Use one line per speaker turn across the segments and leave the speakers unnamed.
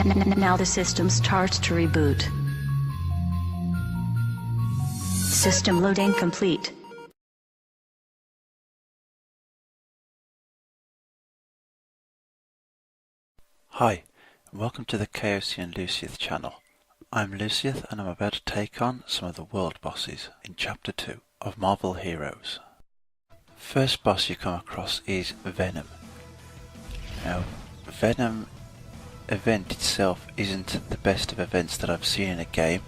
Now the system starts to reboot. System loading complete.
Hi, and welcome to the Kaoci and Lucieth channel. I'm Lucieth and I'm about to take on some of the world bosses in Chapter 2 of Marvel Heroes. First boss you come across is Venom. Now, Venom event itself isn't the best of events that I've seen in a game,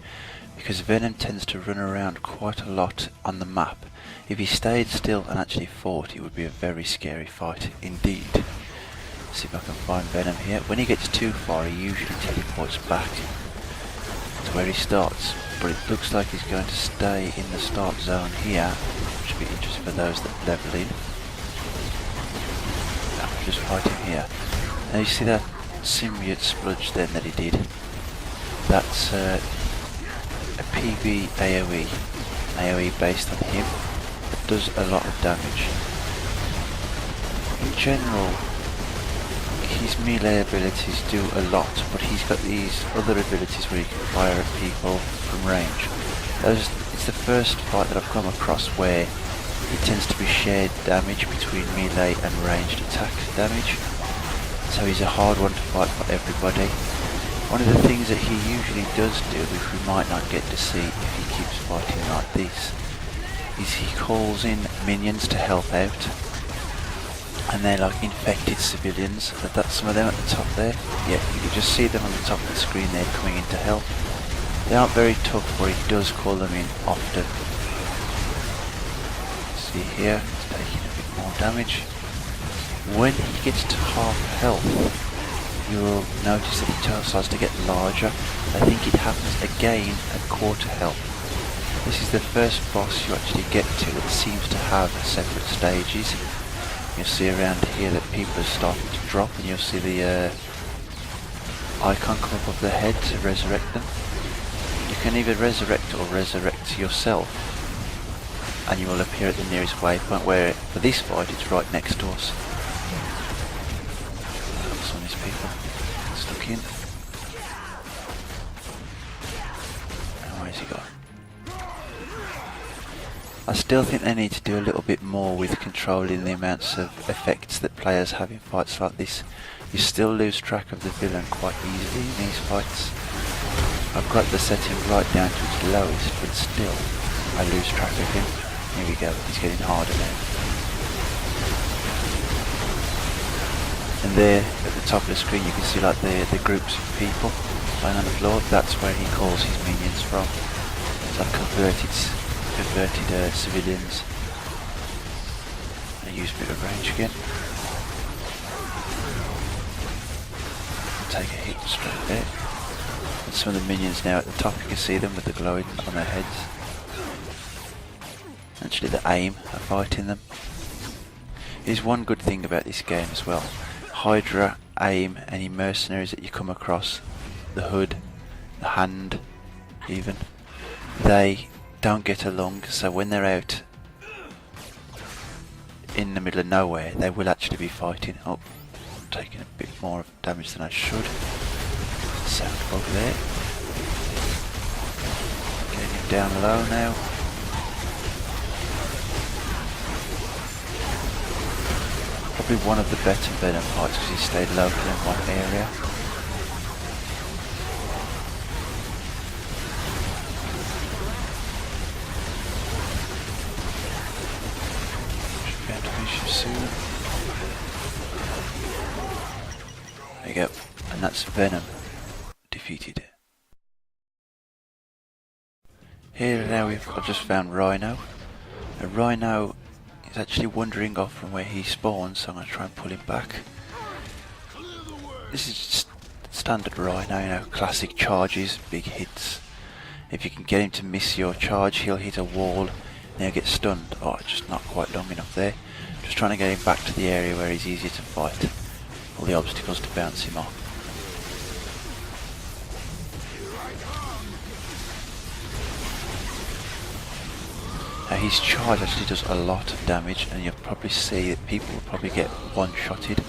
because Venom tends to run around quite a lot on the map. If he stayed still and actually fought, it would be a very scary fight indeed. See if I can find Venom here. When he gets too far, he usually teleports back to where he starts, but it looks like he's going to stay in the start zone here, which will be interesting for those that level in. I'll just fight him here. Now you see that symbiote spludge then that he did? That's a PB AoE. AoE based on him. It does a lot of damage. In general, his melee abilities do a lot, but he's got these other abilities where he can fire at people from range. It's the first fight that I've come across where it tends to be shared damage between melee and ranged attack damage. So he's a hard one to fight for everybody. One of the things that he usually does do, which we might not get to see if he keeps fighting like this, is he calls in minions to help out. And they're like infected civilians. That's some of them at the top there. Yeah, you can just see them on the top of the screen there coming in to help. They aren't very tough, but he does call them in often. See here, it's taking a bit more damage. When he gets to half health, you'll notice that he starts to get larger. I think it happens again at quarter health. This is the first boss you actually get to that seems to have separate stages. You'll see around here that people are starting to drop, and you'll see the icon come above their head to resurrect them. You can either resurrect or resurrect yourself, and you will appear at the nearest waypoint, where for this fight it's right next to us. Some of these people stuck in. And where's he gone? I still think they need to do a little bit more with controlling the amounts of effects that players have in fights like this. You still lose track of the villain quite easily in these fights. I've got the setting right down to its lowest, but still I lose track of him. Here we go, he's getting harder now. And there at the top of the screen you can see like the groups of people lying on the floor. That's where he calls his minions from. It's like converted civilians. I use a bit of range again. Take a hit straight there. And some of the minions now at the top, you can see them with the glowing on their heads. Actually the aim of fighting them. There's one good thing about this game as well. Hydra, AIM, any mercenaries that you come across, the Hood, the Hand even, they don't get along, so when they're out in the middle of nowhere they will actually be fighting. Oh, taking a bit more damage than I should. Sound bug there. Getting him down low now. Probably one of the better Venom fights because he stayed local in one area. Soon. There you go, and that's Venom defeated. Here now I've just found Rhino. A Rhino is actually wandering off from where he spawns, so I'm going to try and pull him back. This is just standard Rhino, you know, classic charges, big hits. If you can get him to miss your charge, he'll hit a wall and he'll get stunned. Oh, just not quite long enough there. Just trying to get him back to the area where he's easier to fight. All the obstacles to bounce him off. Now his charge actually does a lot of damage, and you'll probably see that people will probably get one-shotted.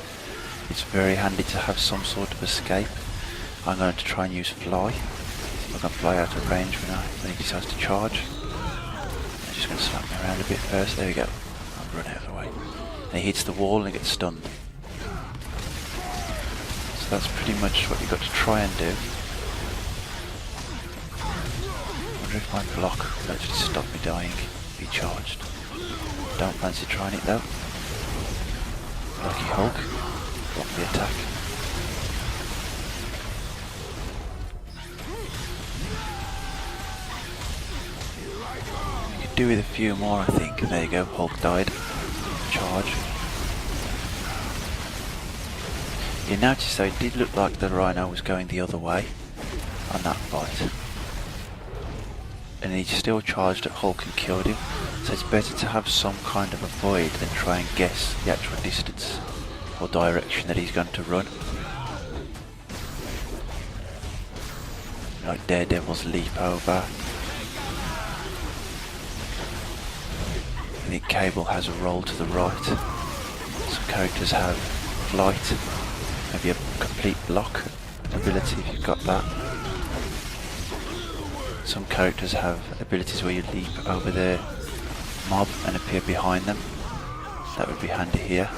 It's very handy to have some sort of escape. I'm going to try and use fly. I'm going to fly out of range when he decides to charge. I'm just going to slap me around a bit first. There we go. I'll run out of the way. And he hits the wall and gets stunned. So that's pretty much what you've got to try and do. I wonder if my block will actually stop me dying if he charged. Don't fancy trying it though. Lucky Hulk. Block the attack. You could do with a few more, I think. There you go, Hulk died. Charge. You notice though, it did look like the Rhino was going the other way on that fight. And he still charged at Hulk and killed him. So it's better to have some kind of a void than try and guess the actual distance or direction that he's going to run. Like Daredevil's leap over. I think Cable has a roll to the right. Some characters have flight, maybe a complete block ability if you've got that. Some characters have abilities where you leap over their mob and appear behind them. That would be handy here.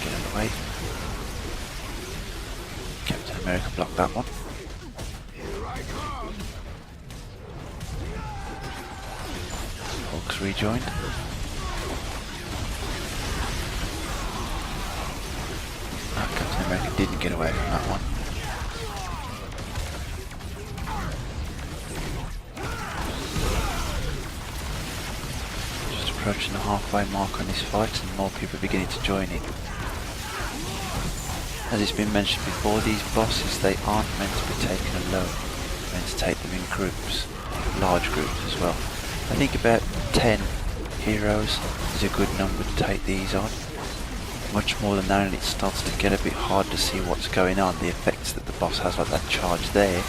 Get out of the way. Captain America blocked that one. Hulk's rejoined. Captain America didn't get away from that one. Approaching the halfway mark on this fight and more people are beginning to join in. As it's been mentioned before, these bosses, they aren't meant to be taken alone. They're meant to take them in groups, large groups as well. I think about 10 heroes is a good number to take these on. Much more than that and it starts to get a bit hard to see what's going on. The effects that the boss has, like that charge there,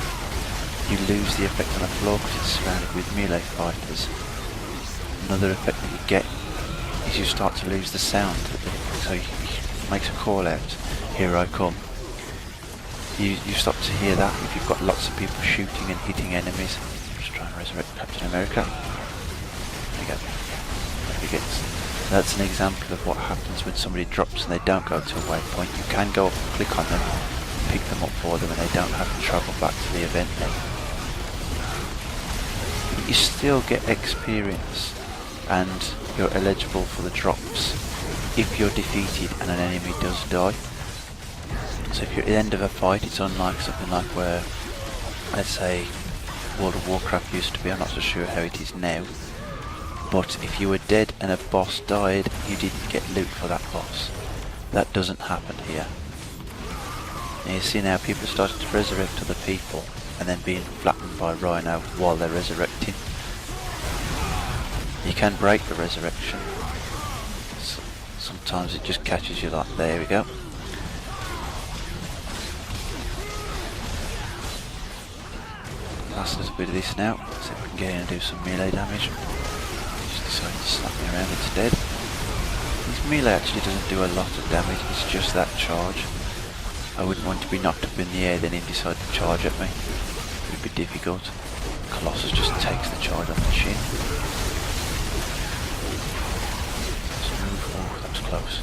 you lose the effect on the floor because it's surrounded with melee fighters. Another effect that you get is you start to lose the sound, so he makes a call out, here I come. You start to hear that if you've got lots of people shooting and hitting enemies. Just trying to resurrect Captain America. There you go. There he gets. That's an example of what happens when somebody drops and they don't go to a waypoint. You can go up and click on them, pick them up for them and they don't have to travel back to the event then. But you still get experience and you're eligible for the drops if you're defeated and an enemy does die. So if you're at the end of a fight, it's unlike something like where, let's say, World of Warcraft used to be. I'm not so sure how it is now, but if you were dead and a boss died, you didn't get loot for that boss. That doesn't happen here. And you see now people starting to resurrect other people and then being flattened by Rhino while they're resurrecting. You can break the resurrection. Sometimes it just catches you like, there we go. Last little bit of this now. See if we can get in and do some melee damage. Just decided to slap me around instead. This melee actually doesn't do a lot of damage, it's just that charge. I wouldn't want to be knocked up in the air then him decide to charge at me. It would be difficult. Colossus just takes the charge off the chin. Oh, that was close.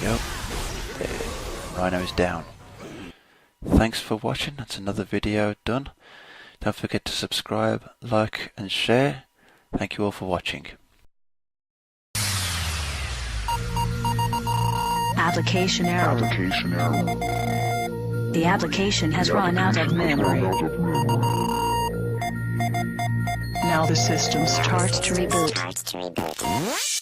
Yep. There. Rhino is down. Thanks for watching. That's another video done. Don't forget to subscribe, like and share. Thank you all for watching.
Application error. The application has run out of memory. Now the system starts to reboot.